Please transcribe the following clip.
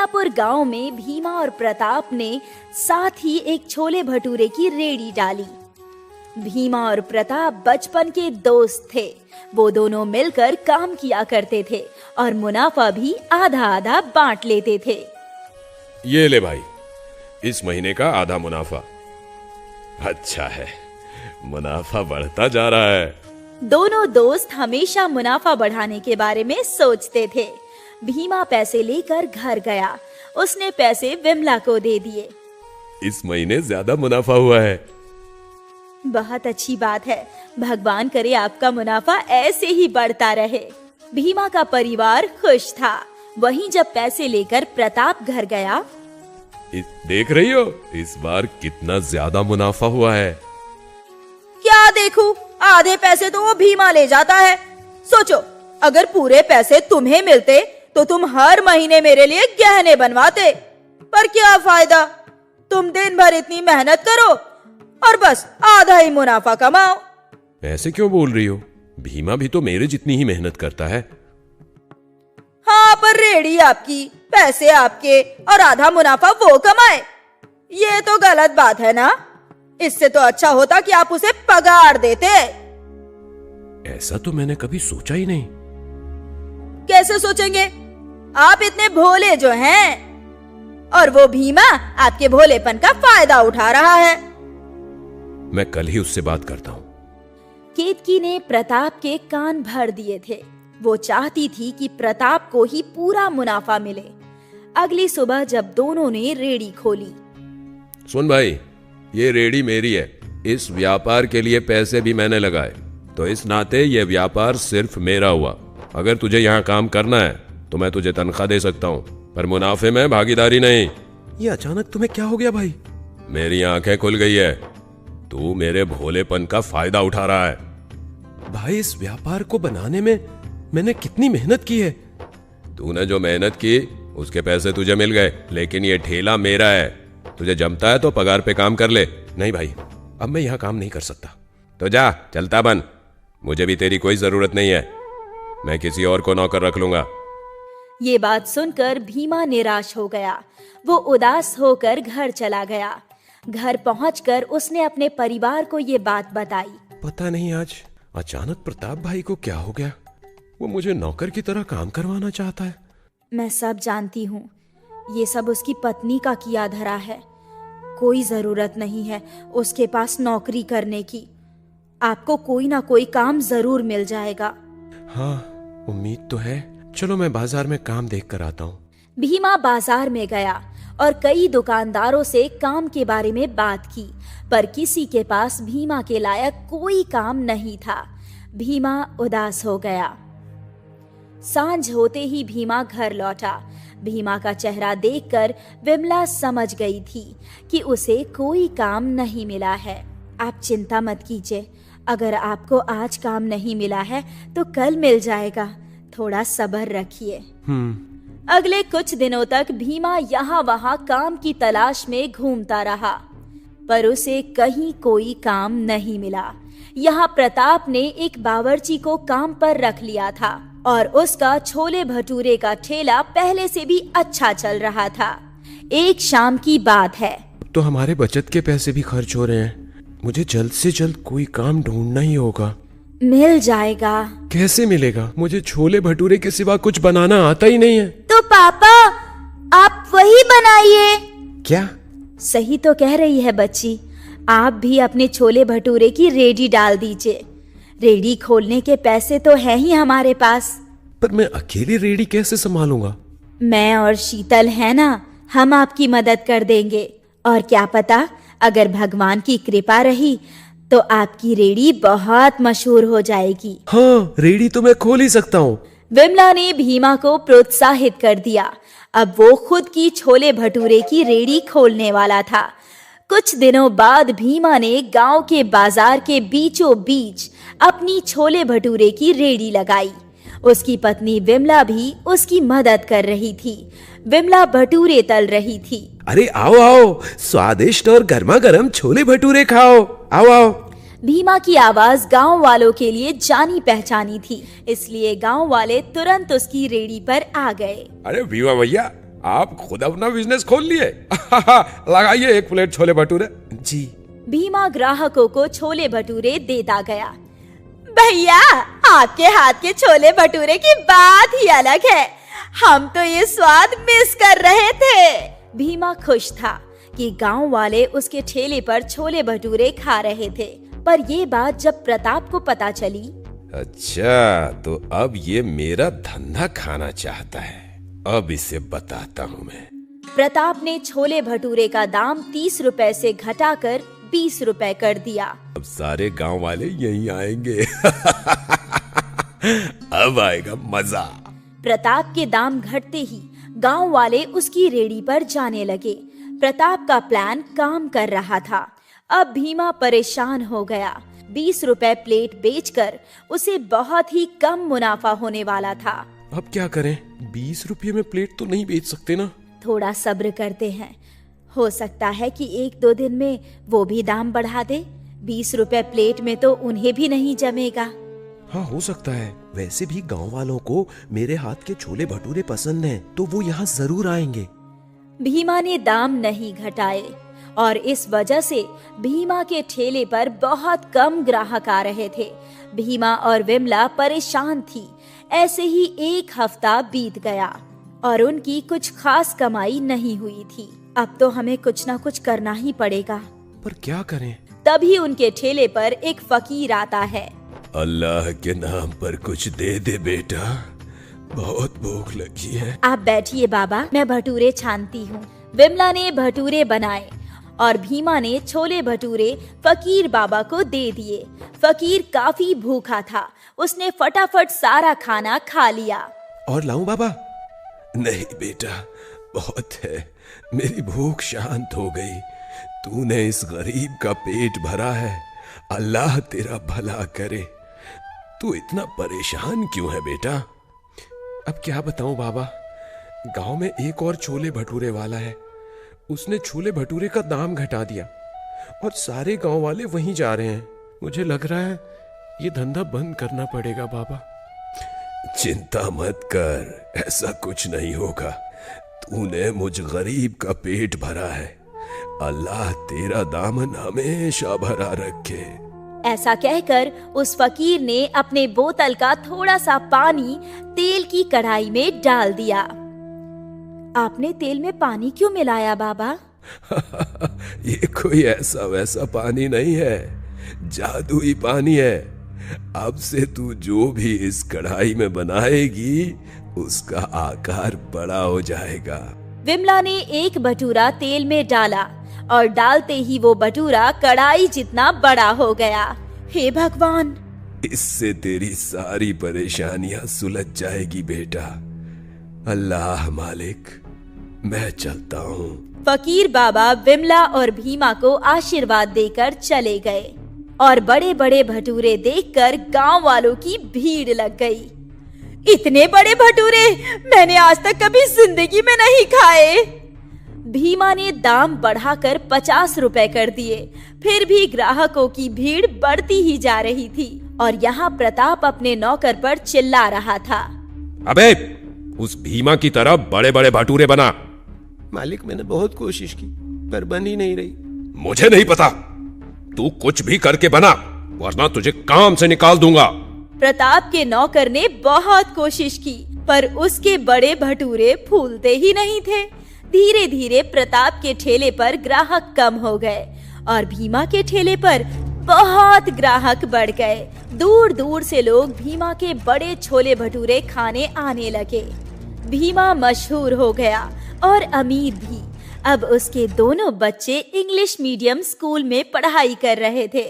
मियापुर गांव में भीमा और प्रताप ने साथ ही एक छोले भटूरे की रेडी डाली। भीमा और प्रताप बचपन के दोस्त थे। वो दोनों मिलकर काम किया करते थे और मुनाफा भी आधा आधा बांट लेते थे। ये ले भाई, इस महीने का आधा मुनाफा। अच्छा है, मुनाफा बढ़ता जा रहा है। दोनों दोस्त हमेशा मुनाफा बढ़ाने के बारे में सोचते थे। भीमा पैसे लेकर घर गया। उसने पैसे विमला को दे दिए। इस महीने ज्यादा मुनाफा हुआ है। बहुत अच्छी बात है। भगवान करे आपका मुनाफा ऐसे ही बढ़ता रहे। भीमा का परिवार खुश था। वहीं जब पैसे लेकर प्रताप घर गया, देख रही हो इस बार कितना ज्यादा मुनाफा हुआ है। क्या देखूं? आधे पैसे तो वो भीमा ले जाता है। सोचो, अगर पूरे पैसे तुम्हें मिलते तो तुम हर महीने मेरे लिए गहने बनवाते। पर क्या फायदा? तुम दिन भर इतनी मेहनत करो और बस आधा ही मुनाफा कमाओ। ऐसे क्यों बोल रही हो? भीमा भी तो मेरे जितनी ही मेहनत करता है। हाँ, पर रेडी आपकी, पैसे आपके और आधा मुनाफा वो कमाए। ये तो गलत बात है ना? इससे तो अच्छा होता कि आप उसे पगार देते। ऐसा तो मैंने कभी सोचा ही नहीं। कैसे सोचेंगे? आप इतने भोले जो हैं, और वो भीमा आपके भोलेपन का फायदा उठा रहा है। मैं कल ही उससे बात करता हूँ। केतकी ने प्रताप के कान भर दिए थे। वो चाहती थी कि प्रताप को ही पूरा मुनाफा मिले। अगली सुबह जब दोनों ने रेडी खोली, सुन भाई, ये रेडी मेरी है। इस व्यापार के लिए पैसे भी मैंने लगाए, तो इस नाते ये व्यापार सिर्फ मेरा हुआ। अगर तुझे यहाँ काम करना है तो मैं तुझे तनख्वाह दे सकता हूँ, पर मुनाफे में भागीदारी नहीं। ये अचानक तुम्हें क्या हो गया भाई? मेरी आंखें खुल गई है। तू मेरे भोलेपन का फायदा उठा रहा है। भाई, इस व्यापार को बनाने में मैंने कितनी मेहनत की है। तूने जो मेहनत की उसके पैसे तुझे मिल गए, लेकिन ये ठेला मेरा है। तुझे जमता है तो पगार पे काम कर ले। नहीं भाई, अब मैं यहाँ काम नहीं कर सकता। तो जा, चलता बन। मुझे भी तेरी कोई जरूरत नहीं है। मैं किसी और को नौकर रख लूंगा। ये बात सुनकर भीमा निराश हो गया। वो उदास होकर घर चला गया। घर पहुंचकर उसने अपने परिवार को ये बात बताई। पता नहीं आज अचानक प्रताप भाई को क्या हो गया। वो मुझे नौकर की तरह काम करवाना चाहता है। मैं सब जानती हूँ। ये सब उसकी पत्नी का किया धरा है। कोई जरूरत नहीं है उसके पास नौकरी करने की। आपको कोई ना कोई काम जरूर मिल जाएगा। हाँ, उम्मीद तो है। चलो मैं बाजार में काम देख कर आता हूँ। भीमा बाजार में गया और कई दुकानदारों से काम के बारे में बात की, पर किसी के पास भीमा के लायक कोई काम नहीं था। भीमा उदास हो गया। सांझ होते ही भीमा घर लौटा। भीमा का चेहरा देखकर विमला समझ गई थी कि उसे कोई काम नहीं मिला है। आप चिंता मत कीजिए, अगर आपको आज काम नहीं मिला है तो कल मिल जाएगा। थोड़ा सब्र रखिए। अगले कुछ दिनों तक भीमा यहाँ वहाँ काम की तलाश में घूमता रहा, पर उसे कहीं कोई काम नहीं मिला। यहाँ प्रताप ने एक बावर्ची को काम पर रख लिया था और उसका छोले भटूरे का ठेला पहले से भी अच्छा चल रहा था। एक शाम की बात है। तो हमारे बचत के पैसे भी खर्च हो रहे हैं। मुझे जल्द से जल्द कोई काम ढूंढना ही होगा। मिल जाएगा। कैसे मिलेगा? मुझे छोले भटूरे के सिवा कुछ बनाना आता ही नहीं है। तो पापा, आप वही बनाइए। क्या? सही तो कह रही है बच्ची। आप भी अपने छोले भटूरे की रेडी डाल दीजिए। रेडी खोलने के पैसे तो है ही हमारे पास। पर मैं अकेली रेडी कैसे संभालूंगा? मैं और शीतल है ना, हम आपकी मदद कर देंगे। और क्या पता, अगर भगवान की कृपा रही तो आपकी रेडी बहुत मशहूर हो जाएगी। हाँ, रेडी तो मैं खोल ही सकता हूँ। विमला ने भीमा को प्रोत्साहित कर दिया। अब वो खुद की छोले भटूरे की रेडी खोलने वाला था। कुछ दिनों बाद भीमा ने गांव के बाजार के बीचों बीच अपनी छोले भटूरे की रेडी लगाई। उसकी पत्नी विमला भी उसकी मदद कर रही थी। विमला भटूरे तल रही थी। अरे आओ आओ, स्वादिष्ट और गर्मा गर्म छोले भटूरे खाओ। आओ आओ। भीमा की आवाज गांव वालों के लिए जानी पहचानी थी, इसलिए गांव वाले तुरंत उसकी रेडी पर आ गए। अरे भीमा भैया, आप खुद अपना बिजनेस खोल लिए। लगाइए 1 प्लेट छोले भटूरे। जी। भीमा ग्राहकों को छोले भटूरे देता गया। भैया, आपके हाथ के छोले भटूरे की बात ही अलग है। हम तो ये स्वाद मिस कर रहे थे। भीमा खुश था कि गांव वाले उसके ठेले पर छोले भटूरे खा रहे थे। पर ये बात जब प्रताप को पता चली, अच्छा, तो अब ये मेरा धंधा खाना चाहता है। अब इसे बताता हूँ मैं। प्रताप ने छोले भटूरे का दाम 30 रुपए से घटाकर 20 रुपए कर दिया। अब सारे गांव वाले यहीं आएंगे। अब आएगा मजा। प्रताप के दाम घटते ही गांव वाले उसकी रेहड़ी पर जाने लगे। प्रताप का प्लान काम कर रहा था। अब भीमा परेशान हो गया। 20 रुपए प्लेट बेचकर उसे बहुत ही कम मुनाफा होने वाला था। अब क्या करें? 20 रुपये में प्लेट तो नहीं बेच सकते ना। थोड़ा सब्र करते हैं, हो सकता है कि 1-2 दिन में वो भी दाम बढ़ा दे। 20 रुपए प्लेट में तो उन्हें भी नहीं जमेगा। हाँ, हो सकता है। वैसे भी गांव वालों को मेरे हाथ के छोले भटूरे पसंद हैं, तो वो यहाँ जरूर आएंगे। भीमा ने दाम नहीं घटाए और इस वजह से भीमा के ठेले पर बहुत कम ग्राहक आ रहे थे। भीमा और विमला परेशान थी। ऐसे ही 1 हफ्ता बीत गया और उनकी कुछ खास कमाई नहीं हुई थी। अब तो हमें कुछ ना कुछ करना ही पड़ेगा। पर क्या करें? तभी उनके ठेले पर एक फकीर आता है। अल्लाह के नाम पर कुछ दे दे बेटा, बहुत भूख लगी है। आप बैठिए बाबा, मैं भटूरे छानती हूँ। विमला ने भटूरे बनाए और भीमा ने छोले भटूरे फकीर बाबा को दे दिए। फकीर काफी भूखा था। उसने फटाफट सारा खाना खा लिया। और लाऊं बाबा? नहीं बेटा, बहुत है। मेरी भूख शांत हो गई। तूने इस गरीब का पेट भरा है। अल्लाह तेरा भला करे। तू इतना परेशान क्यों है बेटा? अब क्या बताऊं बाबा, गांव में एक और छोले भटूरे वाला है। उसने छोले भटूरे का दाम घटा दिया और सारे गांव वाले वहीं जा रहे हैं। मुझे लग रहा है ये धंधा बंद करना पड़ेगा बाबा। चिंता मत कर, ऐसा कुछ नहीं होगा। तूने मुझ गरीब का पेट भरा है। अल्लाह तेरा दामन हमेशा भरा रखे। ऐसा कहकर उस फकीर ने अपने बोतल का थोड़ा सा पानी तेल की कढ़ाई में डाल दिया। आपने तेल में पानी क्यों मिलाया बाबा? ये कोई ऐसा वैसा पानी नहीं है, जादुई पानी है। अब से तू जो भी इस कढ़ाई में बनाएगी उसका आकार बड़ा हो जाएगा। विमला ने एक भटूरा तेल में डाला और डालते ही वो भटूरा कढ़ाई जितना बड़ा हो गया। हे भगवान! इससे तेरी सारी परेशानियां सुलझ जाएगी बेटा। अल्लाह मालिक, मैं चलता हूँ। फकीर बाबा विमला और भीमा को आशीर्वाद देकर चले गए और बड़े बड़े भटूरे देखकर गांव वालों की भीड़ लग गई। इतने बड़े भटूरे मैंने आज तक कभी जिंदगी में नहीं खाए। भीमा ने दाम बढ़ाकर 50 रुपए कर दिए। फिर भी ग्राहकों की भीड़ बढ़ती ही जा रही थी और यहाँ प्रताप अपने नौकर पर चिल्ला रहा था। अबे, उस भीमा की तरह बड़े बड़े भटूरे बना। मालिक, मैंने बहुत कोशिश की पर बन ही नहीं रही। मुझे नहीं पता, तू कुछ भी करके बना वरना तुझे काम से निकाल दूंगा। प्रताप के नौकर ने बहुत कोशिश की पर उसके बड़े भटूरे फूलते ही नहीं थे। धीरे धीरे प्रताप के ठेले पर ग्राहक कम हो गए और भीमा के ठेले पर बहुत ग्राहक बढ़ गए। दूर दूर से लोग भीमा के बड़े छोले भटूरे खाने आने लगे। भीमा मशहूर हो गया और अमीर भी। अब उसके दोनों बच्चे इंग्लिश मीडियम स्कूल में पढ़ाई कर रहे थे।